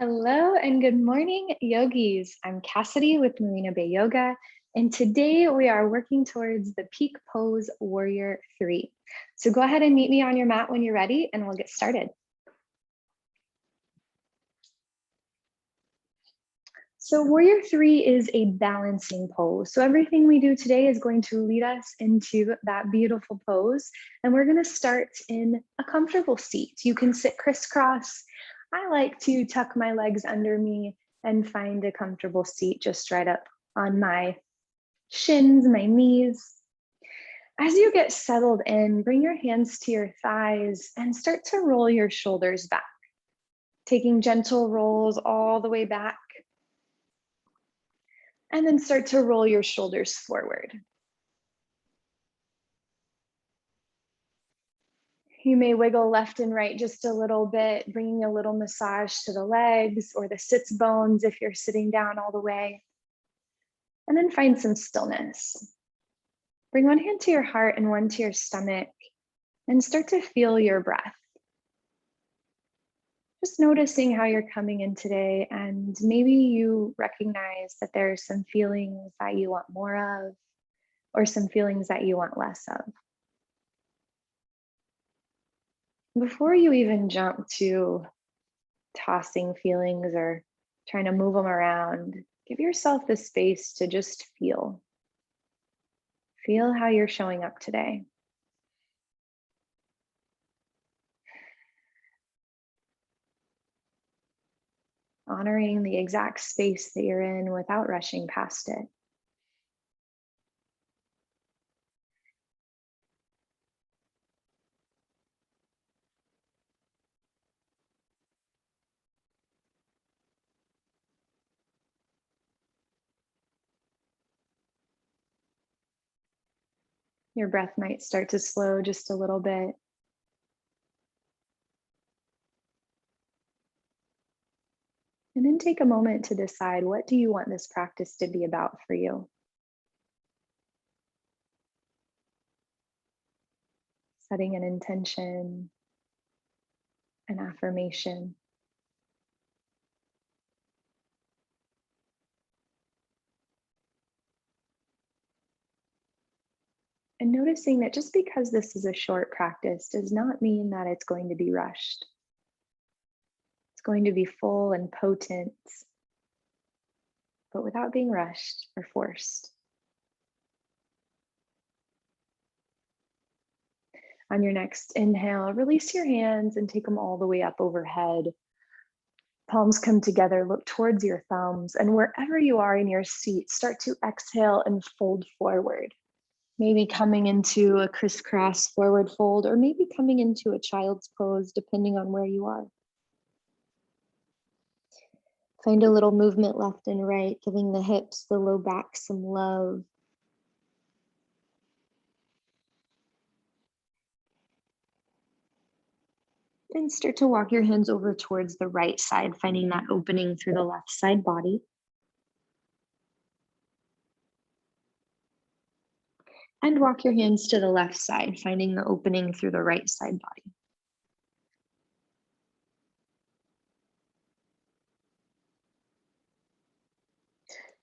Hello and good morning, yogis. I'm Cassidy with Marina Bay Yoga, and today we are working towards the peak pose warrior 3. So go ahead and meet me on your mat when you're ready, and we'll get started. So warrior 3 is a balancing pose. So everything we do today is going to lead us into that beautiful pose. And we're going to start in a comfortable seat. You can sit crisscross. I like to tuck my legs under me and find a comfortable seat just right up on my shins, my knees. As you get settled in, bring your hands to your thighs and start to roll your shoulders back, taking gentle rolls all the way back. And then start to roll your shoulders forward. You may wiggle left and right just a little bit, bringing a little massage to the legs or the sits bones if you're sitting down all the way. And then find some stillness. Bring one hand to your heart and one to your stomach and start to feel your breath. Just noticing how you're coming in today, and maybe you recognize that there are some feelings that you want more of or some feelings that you want less of. Before you even jump to tossing feelings or trying to move them around, give yourself the space to just feel. Feel how you're showing up today. Honoring the exact space that you're in without rushing past it. Your breath might start to slow just a little bit. And then take a moment to decide, what do you want this practice to be about for you? Setting an intention, an affirmation. And noticing that just because this is a short practice does not mean that it's going to be rushed. It's going to be full and potent, but without being rushed or forced. On your next inhale, release your hands and take them all the way up overhead. Palms come together, look towards your thumbs, and wherever you are in your seat, start to exhale and fold forward. Maybe coming into a crisscross forward fold, or maybe coming into a child's pose, depending on where you are. Find a little movement left and right, giving the hips, the low back some love. Then start to walk your hands over towards the right side, finding that opening through the left side body. And walk your hands to the left side, finding the opening through the right side body.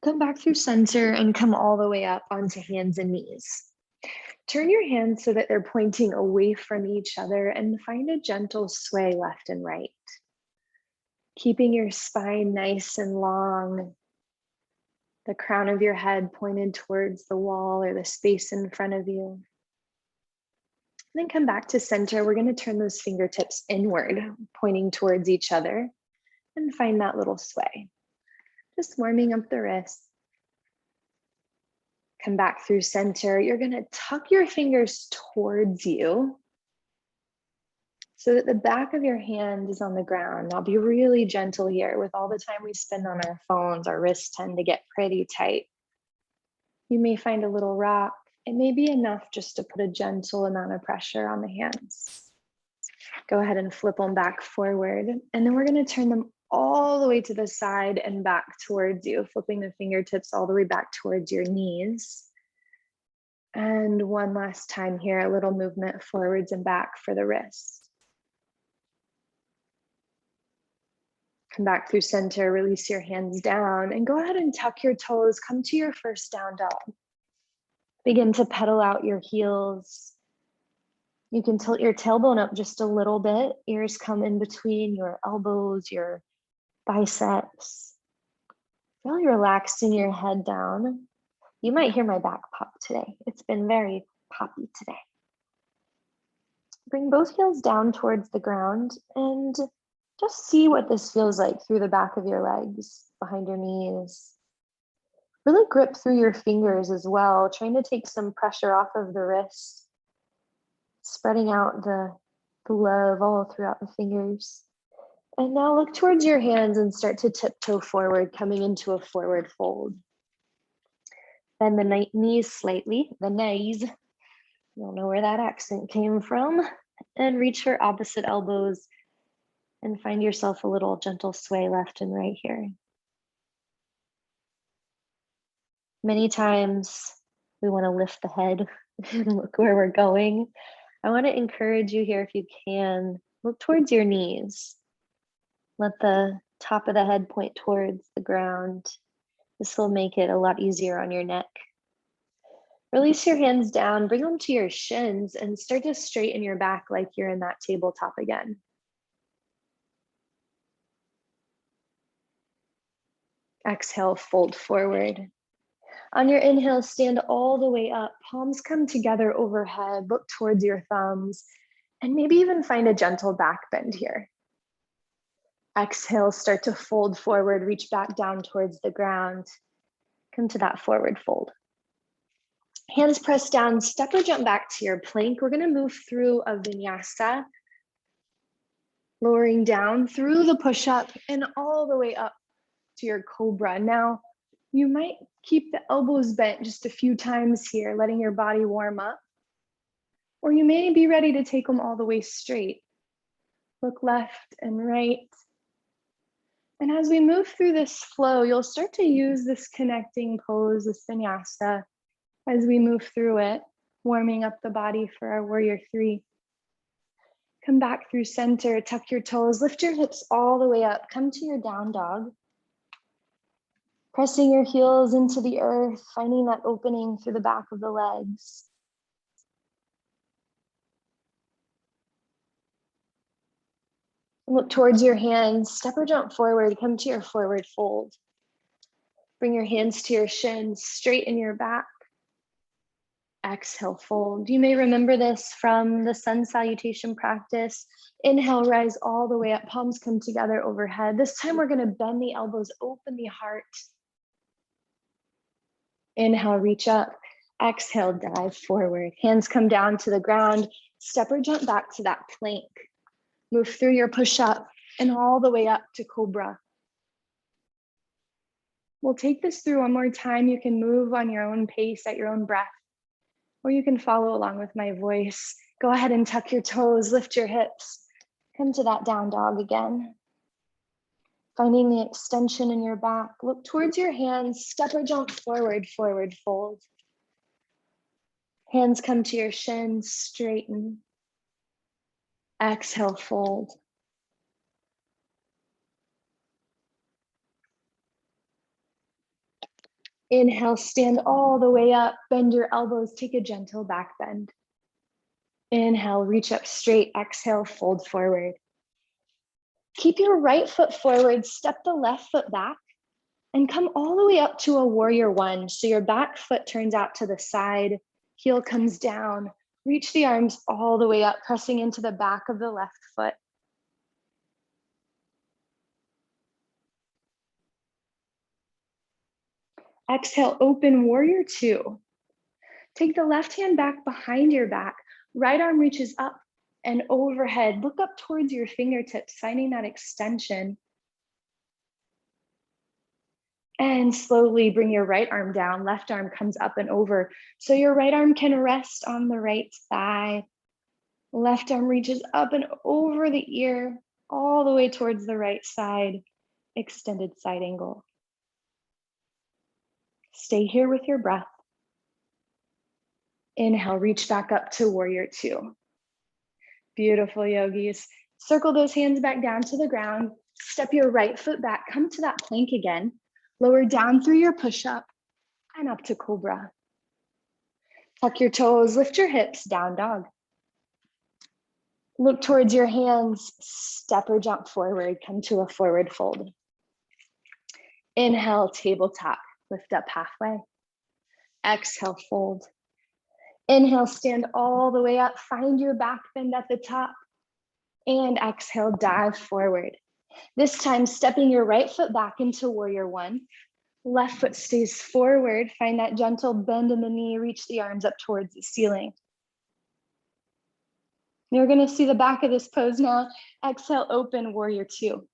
Come back through center and come all the way up onto hands and knees. Turn your hands so that they're pointing away from each other and find a gentle sway left and right. Keeping your spine nice and long, the crown of your head pointed towards the wall or the space in front of you. And then come back to center. We're going to turn those fingertips inward, pointing towards each other, and find that little sway. Just warming up the wrists. Come back through center. You're going to tuck your fingers towards you so that the back of your hand is on the ground. Now be really gentle here. With all the time we spend on our phones, our wrists tend to get pretty tight. You may find a little rock. It may be enough just to put a gentle amount of pressure on the hands. Go ahead and flip them back forward. And then we're going to turn them all the way to the side and back towards you, flipping the fingertips all the way back towards your knees. And one last time here, a little movement forwards and back for the wrist. Come back through center, release your hands down, and go ahead and tuck your toes. Come to your first down dog. Begin to pedal out your heels. You can tilt your tailbone up just a little bit. Ears come in between your elbows, your biceps. Really relaxing your head down. You might hear my back pop today. It's been very poppy today. Bring both heels down towards the ground and just see what this feels like through the back of your legs, behind your knees. Really grip through your fingers as well, trying to take some pressure off of the wrist, spreading out the love all throughout the fingers. And now look towards your hands and start to tiptoe forward, coming into a forward fold. Bend the knees slightly, the knees. You don't know where that accent came from. And reach for opposite elbows and find yourself a little gentle sway left and right here. Many times we want to lift the head and look where we're going. I want to encourage you here, if you can, look towards your knees. Let the top of the head point towards the ground. This will make it a lot easier on your neck. Release your hands down, bring them to your shins, and start to straighten your back like you're in that tabletop again. Exhale, fold forward. On your inhale, stand all the way up. Palms come together overhead. Look towards your thumbs, and maybe even find a gentle back bend here. Exhale, start to fold forward. Reach back down towards the ground. Come to that forward fold. Hands pressed down, step or jump back to your plank. We're going to move through a vinyasa, lowering down through the push-up and all the way up to your cobra. Now, you might keep the elbows bent just a few times here, letting your body warm up. Or you may be ready to take them all the way straight. Look left and right. And as we move through this flow, you'll start to use this connecting pose, this vinyasa, as we move through it, warming up the body for our warrior three. Come back through center, tuck your toes, lift your hips all the way up, come to your down dog. Pressing your heels into the earth, finding that opening through the back of the legs. Look towards your hands, step or jump forward, come to your forward fold. Bring your hands to your shins, straighten your back. Exhale, fold. You may remember this from the sun salutation practice. Inhale, rise all the way up, palms come together overhead. This time we're gonna bend the elbows, open the heart. Inhale, reach up. Exhale, dive forward. Hands come down to the ground. Step or jump back to that plank. Move through your push-up and all the way up to cobra. We'll take this through one more time. You can move on your own pace at your own breath, or you can follow along with my voice. Go ahead and tuck your toes, lift your hips. Come to that down dog again. Finding the extension in your back. Look towards your hands, step or jump forward, forward fold. Hands come to your shins, straighten. Exhale, fold. Inhale, stand all the way up, bend your elbows, take a gentle back bend. Inhale, reach up straight, exhale, fold forward. Keep your right foot forward, step the left foot back, and come all the way up to a warrior one. So your back foot turns out to the side, heel comes down, reach the arms all the way up, pressing into the back of the left foot. Exhale, open warrior two. Take the left hand back behind your back, right arm reaches up and overhead. Look up towards your fingertips, finding that extension. And slowly bring your right arm down, left arm comes up and over. So your right arm can rest on the right thigh. Left arm reaches up and over the ear, all the way towards the right side, extended side angle. Stay here with your breath. Inhale, reach back up to warrior two. Beautiful, yogis. Circle those hands back down to the ground. Step your right foot back, come to that plank again. Lower down through your push-up and up to cobra. Tuck your toes, lift your hips, down dog. Look towards your hands, step or jump forward, come to a forward fold. Inhale, tabletop, lift up halfway. Exhale, fold. Inhale, stand all the way up, find your back bend at the top. And exhale, dive forward. This time, stepping your right foot back into warrior one. Left foot stays forward, find that gentle bend in the knee, reach the arms up towards the ceiling. You're gonna see the back of this pose now. Exhale, open, warrior two.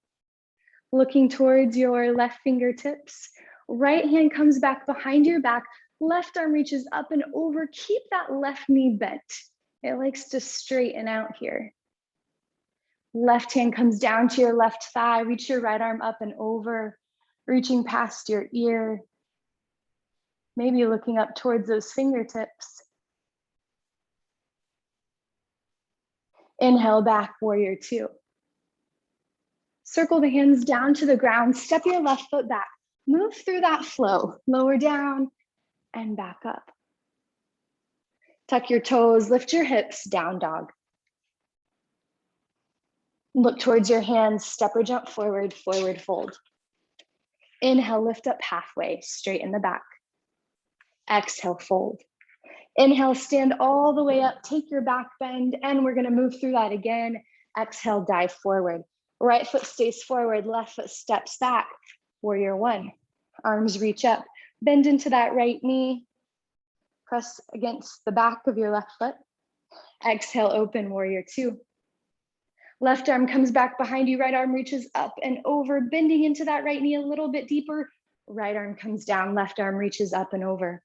Looking towards your left fingertips. Right hand comes back behind your back. Left arm reaches up and over. Keep that left knee bent. It likes to straighten out here. Left hand comes down to your left thigh. Reach your right arm up and over, reaching past your ear. Maybe looking up towards those fingertips. Inhale back, warrior two. Circle the hands down to the ground. Step your left foot back. Move through that flow. Lower down and back up. Tuck your toes, lift your hips, down dog. Look towards your hands, step or jump forward, forward fold. Inhale, lift up halfway, straighten the back. Exhale, fold. Inhale, stand all the way up, take your back bend, and we're gonna move through that again. Exhale, dive forward. Right foot stays forward, left foot steps back. Warrior one, arms reach up. Bend into that right knee. Press against the back of your left foot. Exhale, open, warrior two. Left arm comes back behind you, right arm reaches up and over, bending into that right knee a little bit deeper. Right arm comes down, left arm reaches up and over.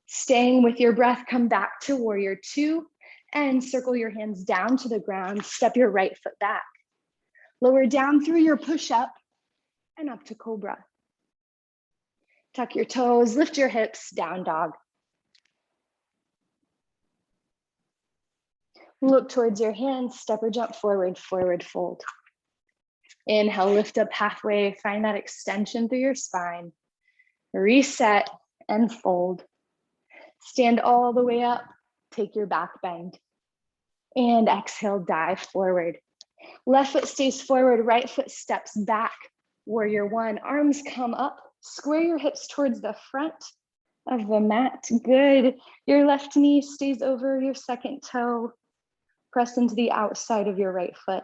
Staying with your breath, come back to warrior two and circle your hands down to the ground. Step your right foot back. Lower down through your push-up and up to cobra. Tuck your toes, lift your hips, down dog. Look towards your hands, step or jump forward, forward fold. Inhale, lift up halfway, find that extension through your spine. Reset and fold. Stand all the way up, take your back bend. And exhale, dive forward. Left foot stays forward, right foot steps back. Warrior one, arms come up, square your hips towards the front of the mat. Good. Your left knee stays over your second toe. Press into the outside of your right foot.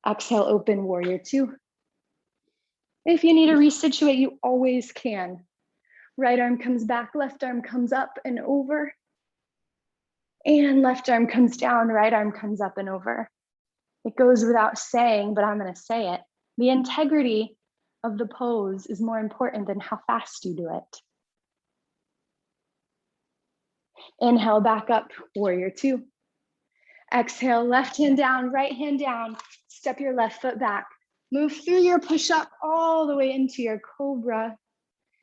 Exhale, open, warrior two. If you need to resituate, you always can. Right arm comes back, left arm comes up and over. And left arm comes down, right arm comes up and over. It goes without saying, but I'm gonna say it. The integrity of the pose is more important than how fast you do it. Inhale, back up, warrior two. Exhale, left hand down, right hand down. Step your left foot back. Move through your push-up all the way into your cobra.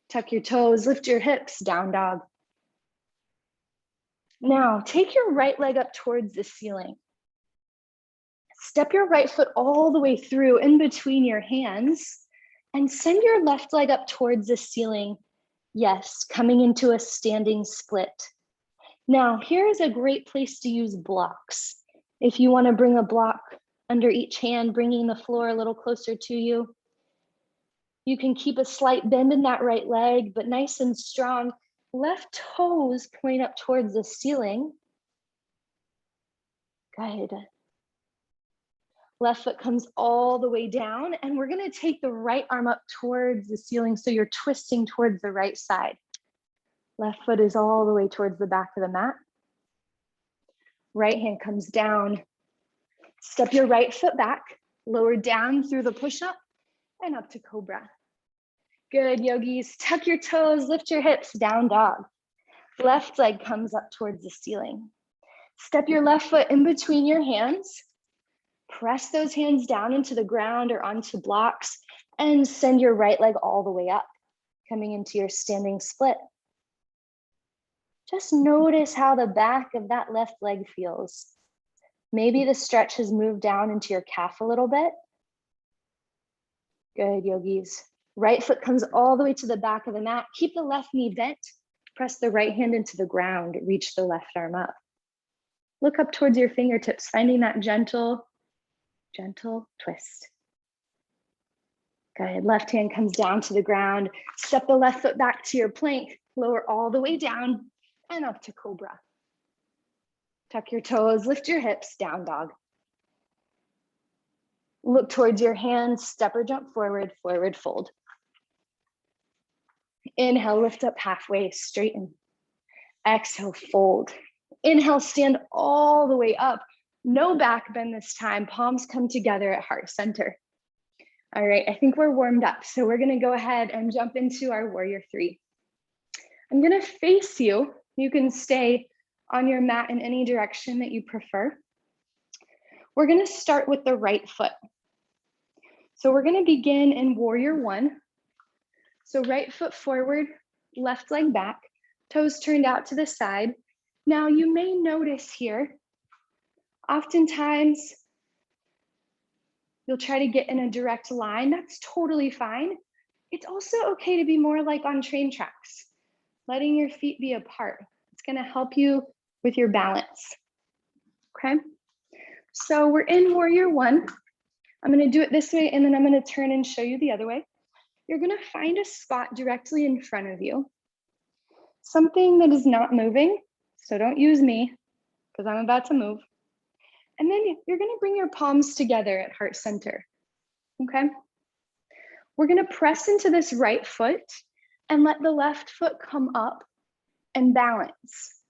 Tuck your toes, lift your hips, down dog. Now, take your right leg up towards the ceiling. Step your right foot all the way through in between your hands and send your left leg up towards the ceiling. Yes, coming into a standing split. Now, here's a great place to use blocks. If you want to bring a block under each hand, bringing the floor a little closer to you. You can keep a slight bend in that right leg, but nice and strong. Left toes point up towards the ceiling. Good. Left foot comes all the way down, and we're gonna take the right arm up towards the ceiling so you're twisting towards the right side. Left foot is all the way towards the back of the mat. Right hand comes down. Step your right foot back, lower down through the push-up and up to cobra. Good, yogis. Tuck your toes, lift your hips, down dog. Left leg comes up towards the ceiling. Step your left foot in between your hands. Press those hands down into the ground or onto blocks and send your right leg all the way up, coming into your standing split. Just notice how the back of that left leg feels. Maybe the stretch has moved down into your calf a little bit. Good, yogis. Right foot comes all the way to the back of the mat. Keep the left knee bent. Press the right hand into the ground. Reach the left arm up. Look up towards your fingertips, finding that gentle twist. Good. Left hand comes down to the ground. Step the left foot back to your plank. Lower all the way down and up to cobra. Tuck your toes, lift your hips, down dog. Look towards your hands, step or jump forward, forward fold. Inhale, lift up halfway, straighten. Exhale, fold. Inhale, stand all the way up. No back bend this time. Palms come together at heart center. All right, I think we're warmed up. So we're gonna go ahead and jump into our warrior three. I'm gonna face you. You can stay on your mat in any direction that you prefer. We're gonna start with the right foot. So we're gonna begin in warrior one. So right foot forward, left leg back, toes turned out to the side. Now you may notice here, oftentimes you'll try to get in a direct line. That's totally fine. It's also okay to be more like on train tracks, letting your feet be apart. It's gonna help you with your balance, okay? So we're in warrior one. I'm gonna do it this way and then I'm gonna turn and show you the other way. You're gonna find a spot directly in front of you, something that is not moving, so don't use me because I'm about to move. And then you're gonna bring your palms together at heart center, okay? We're gonna press into this right foot and let the left foot come up and balance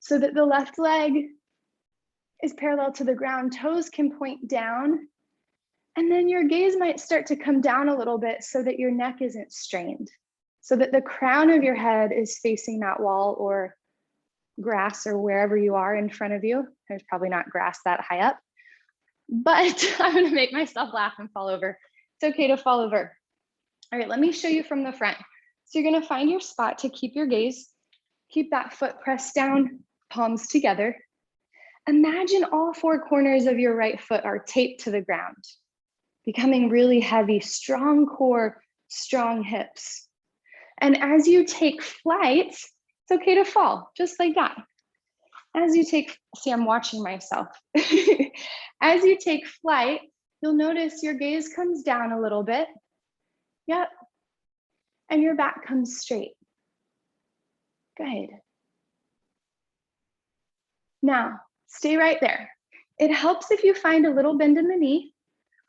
so that the left leg is parallel to the ground, toes can point down, and then your gaze might start to come down a little bit so that your neck isn't strained, so that the crown of your head is facing that wall or grass or wherever you are in front of you. There's probably not grass that high up, but I'm gonna make myself laugh and fall over. It's okay to fall over. All right, let me show you from the front. So you're gonna find your spot to keep your gaze, keep that foot pressed down, palms together. Imagine all four corners of your right foot are taped to the ground, becoming really heavy, strong core, strong hips. And as you take flight, it's okay to fall, just like that. As you take, see, I'm watching myself. As you take flight, you'll notice your gaze comes down a little bit. Yep. And your back comes straight. Good. Now, stay right there. It helps if you find a little bend in the knee,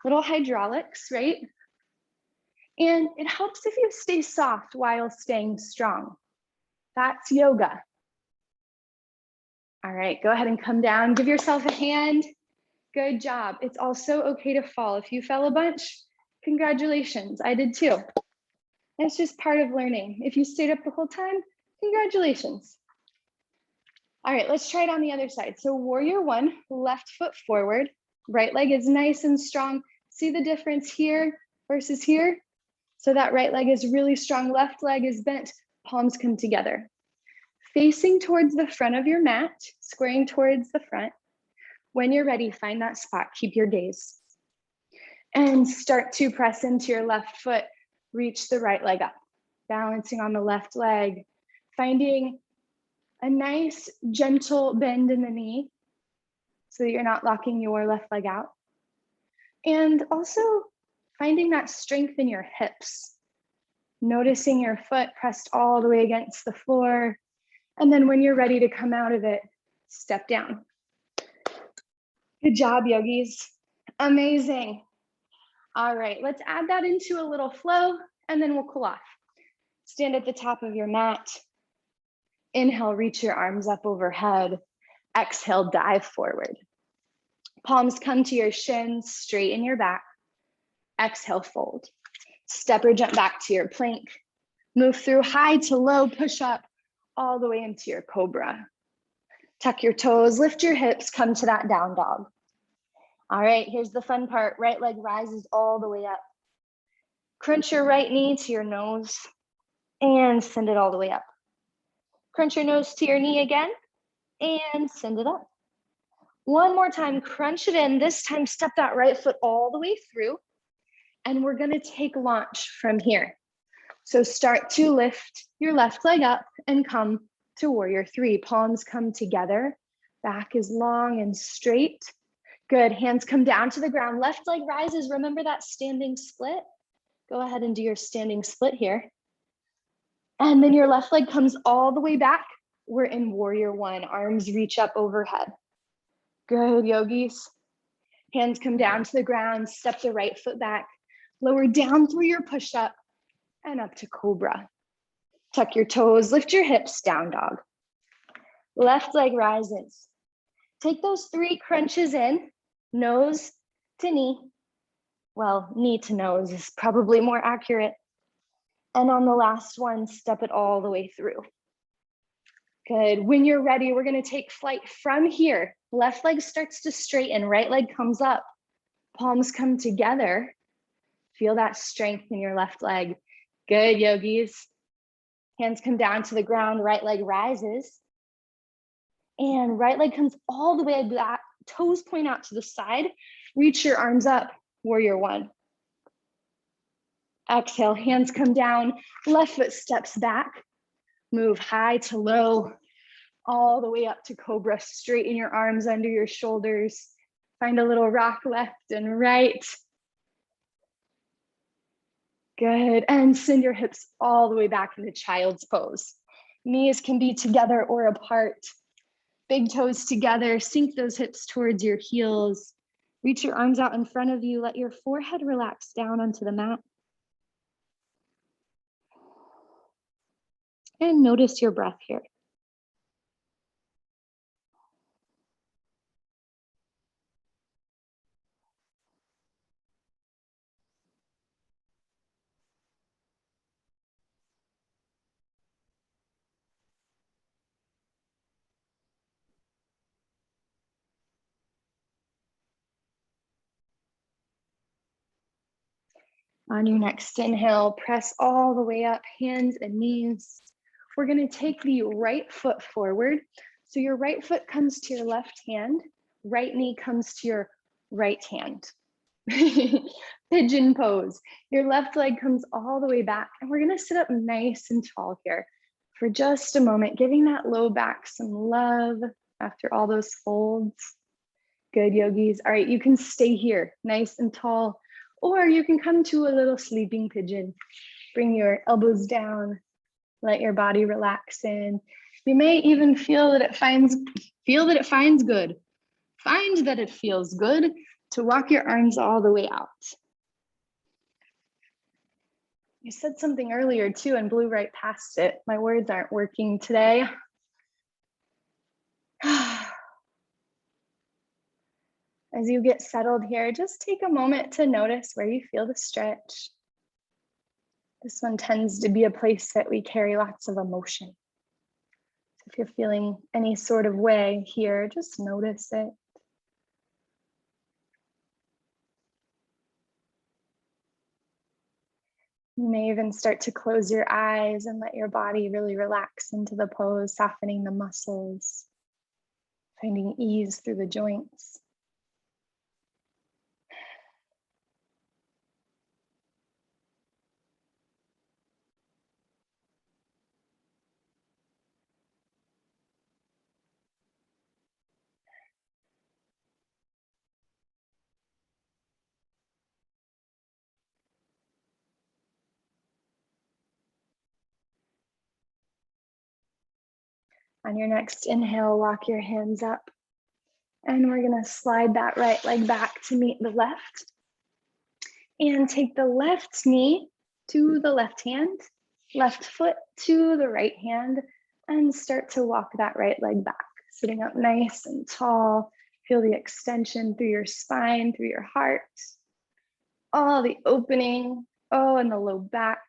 little hydraulics, right? And it helps if you stay soft while staying strong. That's yoga. All right, go ahead and come down. Give yourself a hand. Good job. It's also okay to fall. If you fell a bunch, congratulations. I did too. It's just part of learning. If you stayed up the whole time, congratulations. All right, let's try it on the other side. So warrior one, left foot forward, right leg is nice and strong. See the difference here versus here? So that right leg is really strong, left leg is bent, palms come together. Facing towards the front of your mat, squaring towards the front. When you're ready, find that spot, keep your gaze. And start to press into your left foot, reach the right leg up, balancing on the left leg, finding a nice gentle bend in the knee so that you're not locking your left leg out. And also finding that strength in your hips, noticing your foot pressed all the way against the floor. And then when you're ready to come out of it, step down. Good job, yogis. Amazing. All right, let's add that into a little flow and then we'll cool off. Stand at the top of your mat. Inhale, reach your arms up overhead. Exhale, dive forward. Palms come to your shins, straighten your back. Exhale, fold. Step or jump back to your plank. Move through high to low, push up all the way into your cobra. Tuck your toes, lift your hips, come to that down dog. All right, here's the fun part. Right leg rises all the way up. Crunch your right knee to your nose and send it all the way up. Crunch your nose to your knee again and send it up. One more time, crunch it in. This time, step that right foot all the way through. And we're gonna take launch from here. So start to lift your left leg up and come to warrior three. Palms come together, back is long and straight. Good, hands come down to the ground. Left leg rises, remember that standing split? Go ahead and do your standing split here. And then your left leg comes all the way back. We're in warrior one, arms reach up overhead. Good, yogis. Hands come down to the ground, step the right foot back, lower down through your push-up and up to cobra. Tuck your toes, lift your hips, down dog. Left leg rises. Take those 3 crunches in, nose to knee. Well, knee to nose is probably more accurate. And on the last one, step it all the way through. Good. When you're ready, we're going to take flight from here. Left leg starts to straighten, right leg comes up. Palms come together. Feel that strength in your left leg. Good, yogis. Hands come down to the ground, right leg rises. And right leg comes all the way back, toes point out to the side. Reach your arms up, warrior one. Exhale, hands come down, left foot steps back. Move high to low, all the way up to cobra. Straighten your arms under your shoulders. Find a little rock left and right. Good, and send your hips all the way back into child's pose. Knees can be together or apart. Big toes together, sink those hips towards your heels. Reach your arms out in front of you. Let your forehead relax down onto the mat. And notice your breath here. On your next inhale, press all the way up, hands and knees. We're going to take the right foot forward. So your right foot comes to your left hand, right knee comes to your right hand. Pigeon pose. Your left leg comes all the way back, and we're going to sit up nice and tall here for just a moment, giving that low back some love after all those folds. Good, yogis. All right, you can stay here nice and tall, or you can come to a little sleeping pigeon. Bring your elbows down, let your body relax in. You may even feel that it finds good. Find that it feels good to walk your arms all the way out. You said something earlier too and blew right past it. My words aren't working today. As you get settled here, just take a moment to notice where you feel the stretch. This one tends to be a place that we carry lots of emotion. So if you're feeling any sort of way here, just notice it. You may even start to close your eyes and let your body really relax into the pose, softening the muscles, finding ease through the joints. On your next inhale, walk your hands up. And we're going to slide that right leg back to meet the left. And take the left knee to the left hand, left foot to the right hand, and start to walk that right leg back. Sitting up nice and tall. Feel the extension through your spine, through your heart. All the opening, and the low back.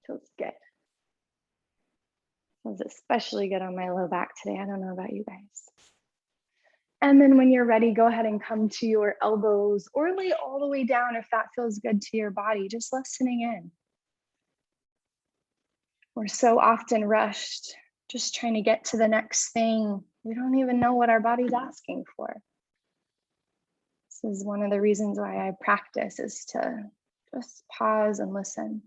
Feels good. Feels especially good on my low back today. I don't know about you guys. And then when you're ready, go ahead and come to your elbows or lay all the way down if that feels good to your body, just listening in. We're so often rushed, just trying to get to the next thing. We don't even know what our body's asking for. This is one of the reasons why I practice, is to just pause and listen.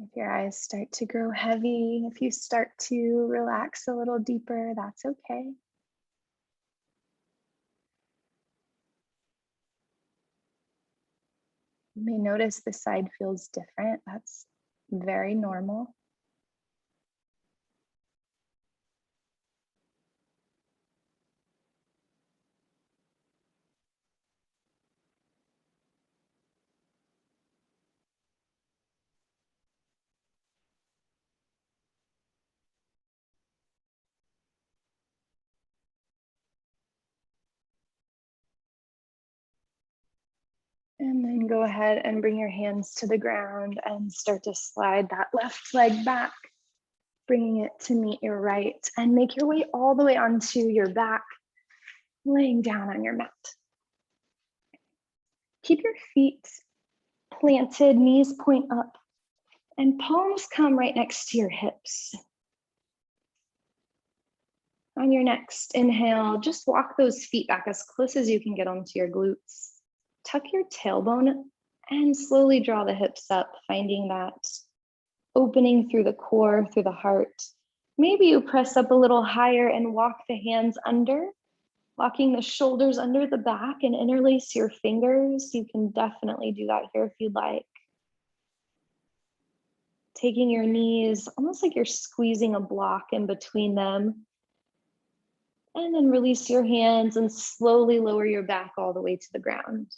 If your eyes start to grow heavy, if you start to relax a little deeper, that's okay. You may notice the side feels different. That's very normal. And then go ahead and bring your hands to the ground and start to slide that left leg back, bringing it to meet your right, and make your way all the way onto your back, laying down on your mat. Keep your feet planted, knees point up, and palms come right next to your hips. On your next inhale, just walk those feet back as close as you can get onto your glutes. Tuck your tailbone and slowly draw the hips up, finding that opening through the core, through the heart. Maybe you press up a little higher and walk the hands under, walking the shoulders under the back and interlace your fingers. You can definitely do that here if you'd like. Taking your knees, almost like you're squeezing a block in between them. And then release your hands and slowly lower your back all the way to the ground.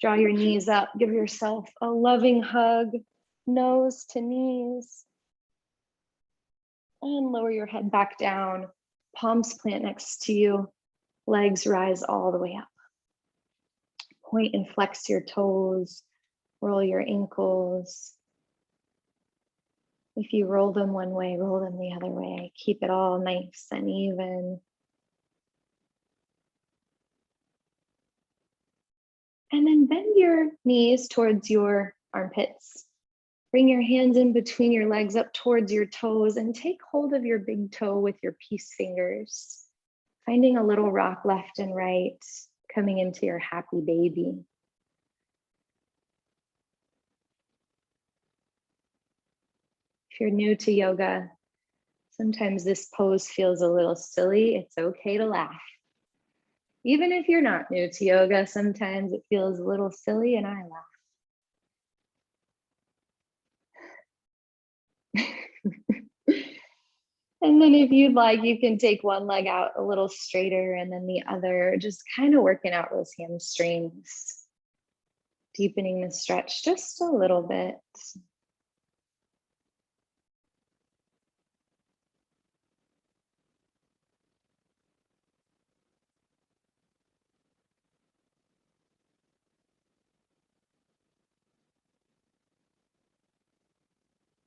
Draw your knees up, give yourself a loving hug, nose to knees. And lower your head back down, palms plant next to you, legs rise all the way up. Point and flex your toes, roll your ankles. If you roll them one way, roll them the other way. Keep it all nice and even. And then bend your knees towards your armpits. Bring your hands in between your legs up towards your toes and take hold of your big toe with your peace fingers, finding a little rock left and right, coming into your happy baby. If you're new to yoga, sometimes this pose feels a little silly. It's okay to laugh. Even if you're not new to yoga, sometimes it feels a little silly and I laugh. And then if you'd like, you can take one leg out a little straighter and then the other, just kind of working out those hamstrings, deepening the stretch just a little bit.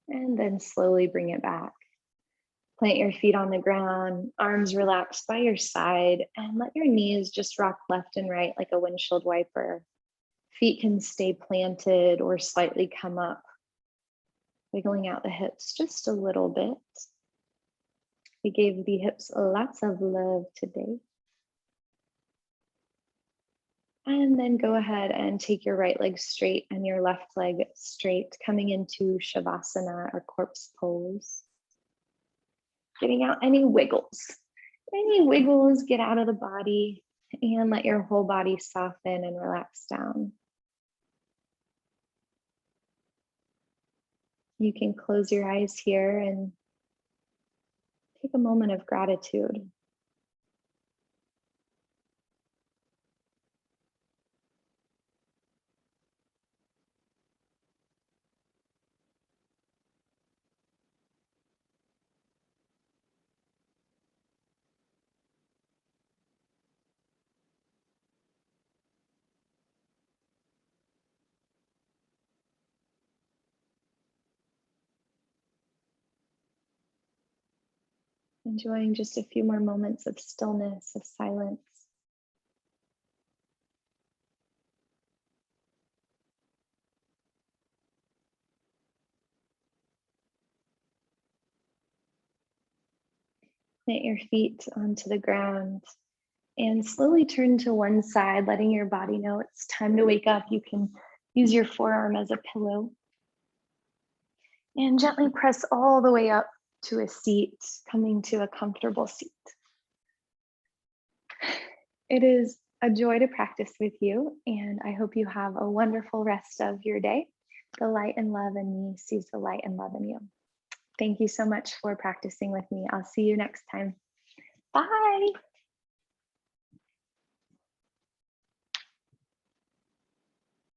And then slowly bring it back. Plant your feet on the ground, arms relaxed by your side, and let your knees just rock left and right like a windshield wiper. Feet can stay planted or slightly come up, wiggling out the hips just a little bit. We gave the hips lots of love today. And then go ahead and take your right leg straight and your left leg straight, coming into Shavasana or corpse pose. Getting out any wiggles. Any wiggles, get out of the body and let your whole body soften and relax down. You can close your eyes here and take a moment of gratitude. Enjoying just a few more moments of stillness, of silence. Plant your feet onto the ground and slowly turn to one side, letting your body know it's time to wake up. You can use your forearm as a pillow and gently press all the way up to a seat, coming to a comfortable seat. It is a joy to practice with you, and I hope you have a wonderful rest of your day. The light and love in me sees the light and love in you. Thank you so much for practicing with me. I'll see you next time. Bye.